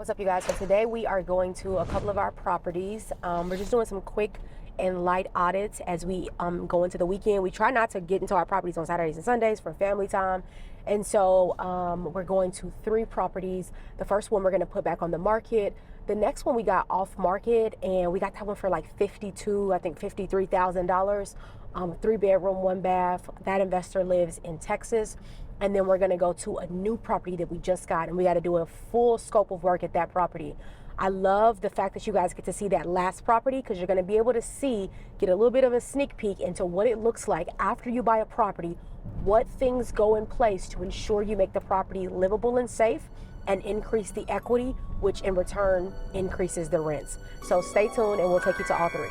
What's up, you guys? So today we are going to a couple of our properties. We're just doing some quick and light audits as we go into the weekend. We try not to get into our properties on Saturdays and Sundays for family time. And so we're going to 3 properties. The first one we're going to put back on the market. The next one we got off market, and we got that one for like $53,000. 3-bedroom, 1 bath. That investor lives in Texas. And then we're going to go to a new property that we just got, and we got to do a full scope of work at that property. I love the fact that you guys get to see that last property, because you're going to be able to get a little bit of a sneak peek into what it looks like after you buy a property, what things go in place to ensure you make the property livable and safe and increase the equity, which in return increases the rents. So stay tuned and we'll take you to all 3.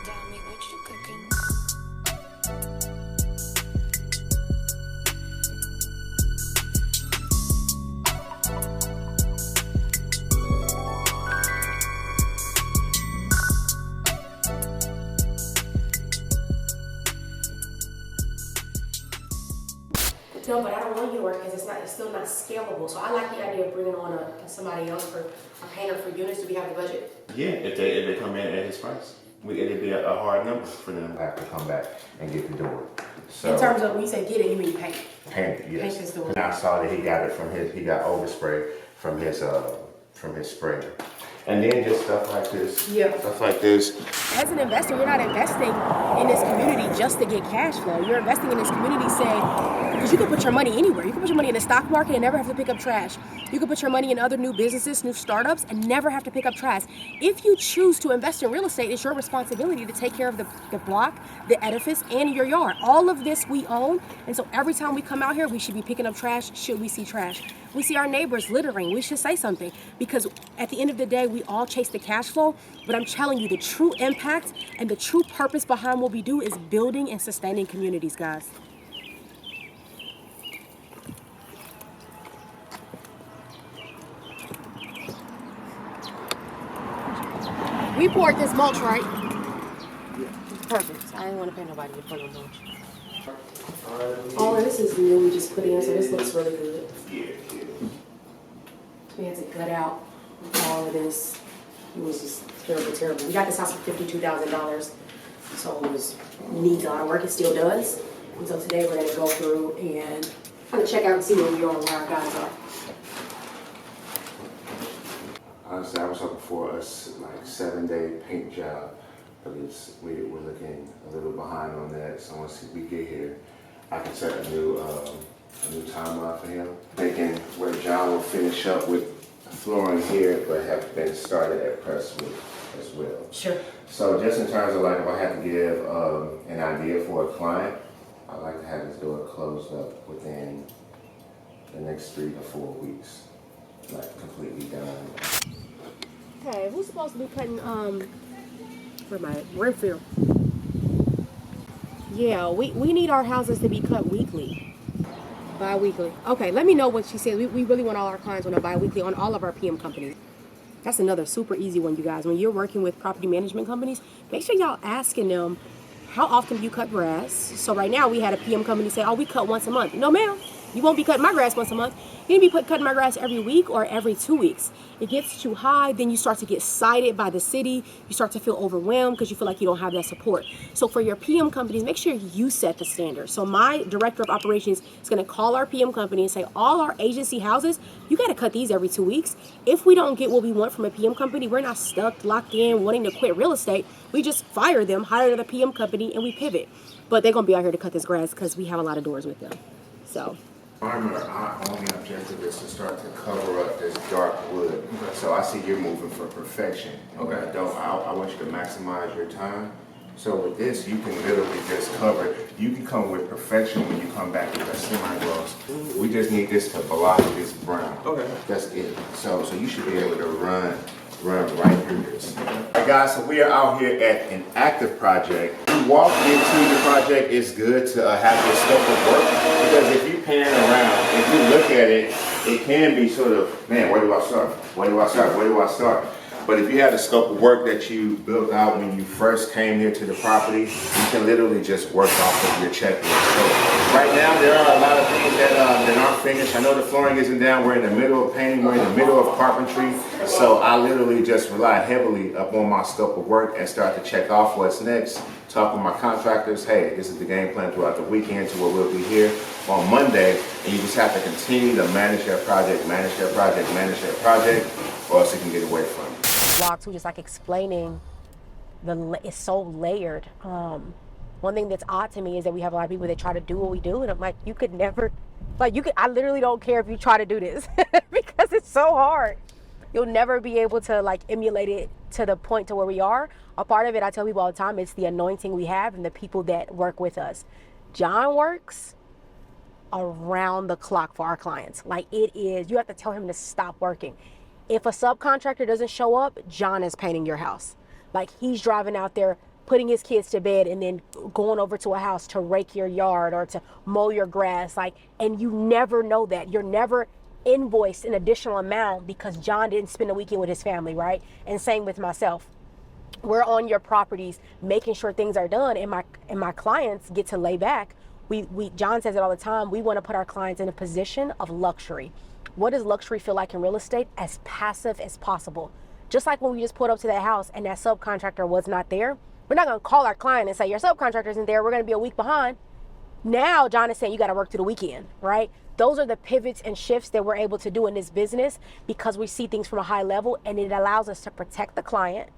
No, but I don't want you to work because it's still not scalable. So I like the idea of bringing on somebody else for a painter for units. Do we have the budget? Yeah, if they come in at his price, it'd be a hard number for them. I have to come back and get the door. So in terms of when you say get it, you mean paint? Paint it, yes. Paint is the word. And I saw that he got it he got overspray from his sprayer. And then just stuff like this. Yeah. Stuff like this. As an investor, you're not investing in this community just to get cash flow. You're investing in this community because you can put your money anywhere. You can put your money in the stock market and never have to pick up trash. You can put your money in other new businesses, new startups, and never have to pick up trash. If you choose to invest in real estate, it's your responsibility to take care of the block, the edifice, and your yard. All of this we own, and so every time we come out here, we should be picking up trash should we see trash. We see our neighbors littering, we should say something, because at the end of the day, we all chase the cash flow, but I'm telling you, the true impact and the true purpose behind what we do is building and sustaining communities, guys. We poured this mulch, right? Perfect. I didn't want to pay nobody to put on mulch. All of this is new, we just put in, so this looks really good. We had to gut out all of this. It was just terrible. We got this house for $52,000, so it needs a lot of work. It still does. And so today we're going to go through and kind of check out and see where we are and where our guys are. Honestly, I was hoping for a 7-day paint job, because we're looking a little behind on that. So once we get here, I can set a new timeline for him. Thinking where John will finish up with flooring here, but have been started at Presswood as well. Sure. So just in terms of if I had to give an idea for a client, I'd like to have this door closed up within the next 3 to 4 weeks, completely done. Okay, who's supposed to be cutting where my Renfield? Yeah, we need our houses to be cut weekly. Bi-weekly. Okay, let me know what she said. We really want all our clients on a bi-weekly on all of our PM companies. That's another super easy one, you guys. When you're working with property management companies, make sure y'all asking them, how often do you cut grass? So right now we had a PM company say, oh, we cut once a month. No, ma'am. You won't be cutting my grass once a month. You're going to be cutting my grass every week or every 2 weeks. It gets too high, then you start to get cited by the city. You start to feel overwhelmed because you feel like you don't have that support. So for your PM companies, make sure you set the standard. So my director of operations is going to call our PM company and say, all our agency houses, you got to cut these every 2 weeks. If we don't get what we want from a PM company, we're not stuck, locked in, wanting to quit real estate. We just fire them, hire the PM company, and we pivot. But they're going to be out here to cut this grass because we have a lot of doors with them. So. Our only objective is to start to cover up this dark wood. So I see you're moving for perfection. Okay. I want you to maximize your time. So with this, you can literally just cover. You can come with perfection when you come back with a semi-gloss. We just need this to block this brown. Okay. That's it. So you should be able to run right through this. Hey guys, so we are out here at an active project. You walk into the project, it's good to have this scope of work, because if you pan around, if you look at it, it can be sort of, man, where do I start? Where do I start? But if you have the scope of work that you built out when you first came here to the property, you can literally just work off of your checklist. So right now, there are a lot of things that aren't finished. I know the flooring isn't down. We're in the middle of painting. We're in the middle of carpentry. So I literally just rely heavily upon my scope of work and start to check off what's next. Talk with my contractors. Hey, this is the game plan throughout the weekend to where we'll be here on Monday. And you just have to continue to manage that project, manage that project, manage that project, or else you can get away from it. Walkthrough, just like explaining it's so layered. One thing that's odd to me is that we have a lot of people that try to do what we do, and I'm like, you could never, I literally don't care if you try to do this because it's so hard. You'll never be able to like emulate it to the point to where we are. A part of it, I tell people all the time, it's the anointing we have and the people that work with us. John works around the clock for our clients. Like it is, you have to tell him to stop working. If a subcontractor doesn't show up, John is painting your house. Like he's driving out there, putting his kids to bed and then going over to a house to rake your yard or to mow your grass. Like, and you never know that. You're never invoiced an additional amount because John didn't spend a weekend with his family, right? And same with myself. We're on your properties, making sure things are done, and my clients get to lay back. John says it all the time. We want to put our clients in a position of luxury. What does luxury feel like in real estate? As passive as possible. Just like when we just pulled up to that house and that subcontractor was not there, we're not going to call our client and say, your subcontractor isn't there, we're going to be a week behind. Now, John is saying you got to work through the weekend, right? Those are the pivots and shifts that we're able to do in this business because we see things from a high level, and it allows us to protect the client,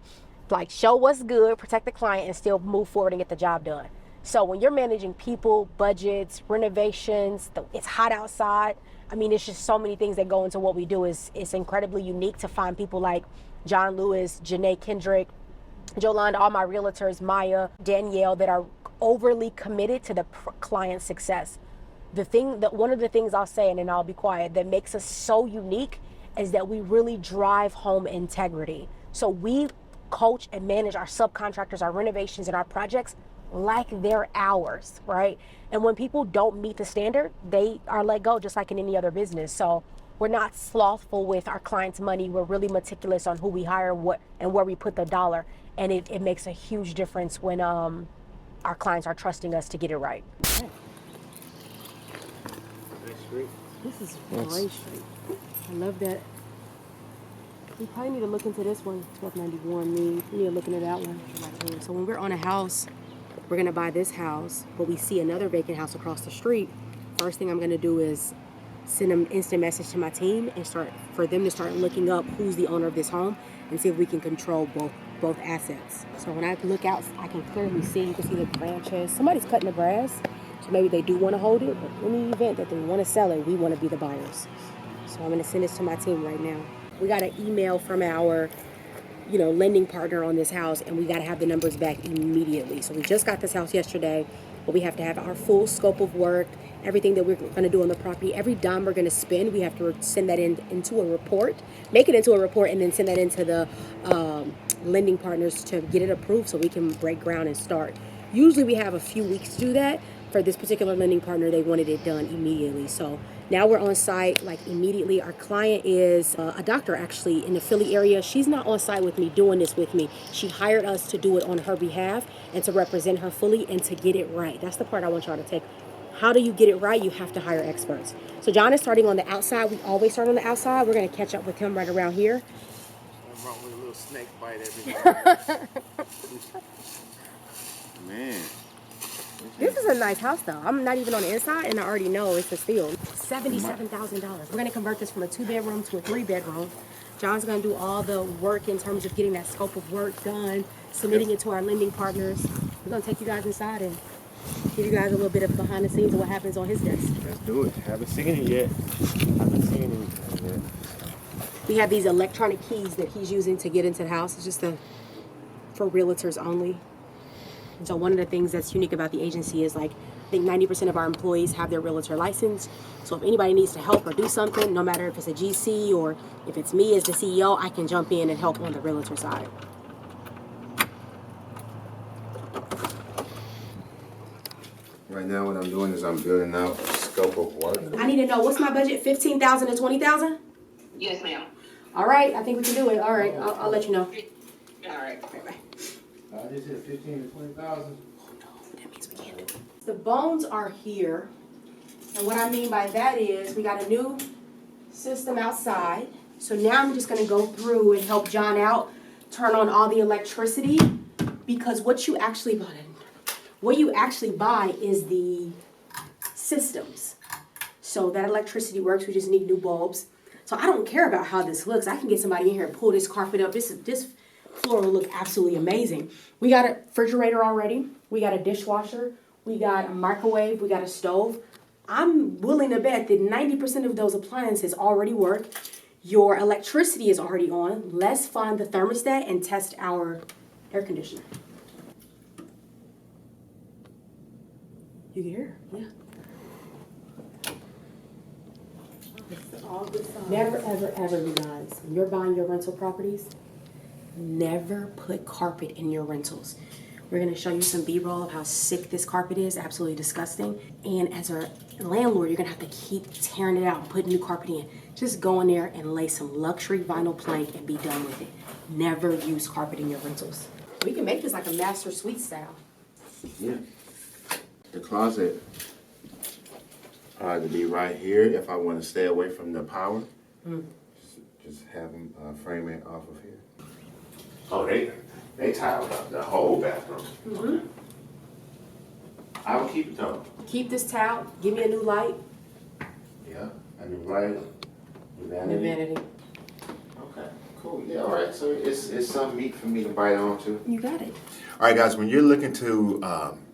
like show what's good, protect the client, and still move forward and get the job done. So when you're managing people, budgets, renovations, it's hot outside. I mean, it's just so many things that go into what we do. It's incredibly unique to find people like John Lewis, Janae Kendrick, Jolanda, all my realtors, Maya, Danielle, that are overly committed to the client success. One of the things I'll say, and then I'll be quiet, that makes us so unique is that we really drive home integrity. So we coach and manage our subcontractors, our renovations, and our projects like they're ours, right? And when people don't meet the standard, they are let go just like in any other business. So we're not slothful with our clients' money. We're really meticulous on who we hire, what and where we put the dollar. And it makes a huge difference when our clients are trusting us to get it right. Okay. Nice street. This is a great street. I love that. We probably need to look into this one, 1291. We need to look into that one right here. So when we're on a house, we're going to buy this house, but we see another vacant house across the street. First thing I'm going to do is send an instant message to my team and for them to start looking up who's the owner of this home and see if we can control both assets. So when I look out, I can clearly see, you can see the branches. Somebody's cutting the grass, so maybe they do want to hold it, but in the event that they want to sell it, we want to be the buyers. So I'm going to send this to my team right now. We got an email from our lending partner on this house, and we got to have the numbers back immediately. So we just got this house yesterday, but we have to have our full scope of work, everything that we're going to do on the property, every dime we're going to spend. We have to send that into a report, make it into a report, and then send that into the lending partners to get it approved so we can break ground and start. Usually we have a few weeks to do that. For this particular lending partner, they wanted it done immediately. So now we're on site like immediately. Our client is a doctor actually in the Philly area. She's not on site with me doing this with me. She hired us to do it on her behalf and to represent her fully and to get it right. That's the part I want y'all to take. How do you get it right? You have to hire experts. So John is starting on the outside. We always start on the outside. We're going to catch up with him right around here. I'm wrong with a little snake bite every Man. This is a nice house though. I'm not even on the inside and I already know it's a steal. $77,000. We're going to convert this from a 2-bedroom to a 3-bedroom. John's going to do all the work in terms of getting that scope of work done, submitting it to our lending partners. We're going to take you guys inside and give you guys a little bit of behind the scenes of what happens on his desk. Let's do it. Haven't seen it yet. We have these electronic keys that he's using to get into the house. It's just for realtors only. And so one of the things that's unique about the agency is, like, I think 90% of our employees have their realtor license. So if anybody needs to help or do something, no matter if it's a GC or if it's me as the CEO, I can jump in and help on the realtor side. Right now what I'm doing is I'm building out a scope of work. I need to know, what's my budget, 15,000 to 20,000? Yes, ma'am. All right, I think we can do it. All right, I'll let you know. All right, bye. I just hit 15 to 20,000. That means we can. The bones are here, and what I mean by that is we got a new system outside. So now I'm just gonna go through and help John out, turn on all the electricity, because what you actually buy is the systems. So that electricity works. We just need new bulbs. So I don't care about how this looks. I can get somebody in here and pull this carpet up. This floor will look absolutely amazing. We got a refrigerator already. We got a dishwasher. We got a microwave. We got a stove. I'm willing to bet that 90% of those appliances already work. Your electricity is already on. Let's find the thermostat and test our air conditioner. You can hear? Yeah. Never, ever, ever, you guys, when you're buying your rental properties, never put carpet in your rentals. We're going to show you some B-roll of how sick this carpet is, absolutely disgusting. And as a landlord, you're going to have to keep tearing it out and putting new carpet in. Just go in there and lay some luxury vinyl plank and be done with it. Never use carpet in your rentals. We can make this like a master suite style. Yeah. The closet to be right here if I want to stay away from the power. Just have them frame it off of here. Oh, they tiled up the whole bathroom. Okay. I will keep it though. Keep this towel. Give me a new light. Yeah, a new light. New vanity. New vanity. Okay, cool. Yeah, all right. So it's some meat for me to bite onto. You got it. All right, guys. When you're looking to,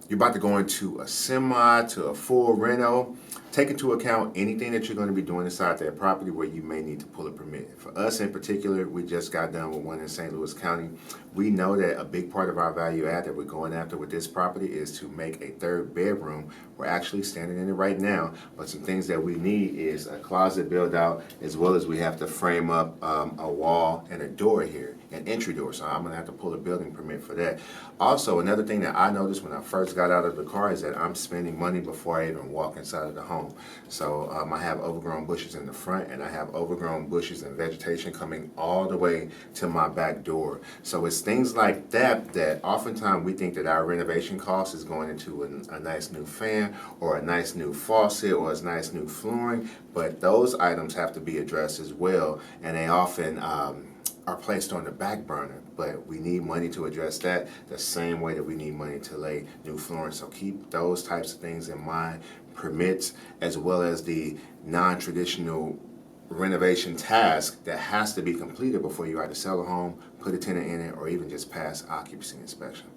you're about to go into a semi to a full reno. Take into account anything that you're going to be doing inside that property where you may need to pull a permit. For us in particular, we just got done with one in St. Louis County. We know that a big part of our value add that we're going after with this property is to make a third bedroom. We're actually standing in it right now, but some things that we need is a closet build out, as well as we have to frame up a wall and a door here, an entry door. So I'm going to have to pull a building permit for that. Also, another thing that I noticed when I first got out of the car is that I'm spending money before I even walk inside of the home. So I have overgrown bushes in the front, and I have overgrown bushes and vegetation coming all the way to my back door. So it's things like that that oftentimes we think that our renovation cost is going into a nice new fan or a nice new faucet or a nice new flooring, but those items have to be addressed as well, and they often are placed on the back burner. But we need money to address that the same way that we need money to lay new flooring. So keep those types of things in mind. Permits, as well as the non-traditional renovation task that has to be completed before you either sell a home, put a tenant in it, or even just pass occupancy inspection.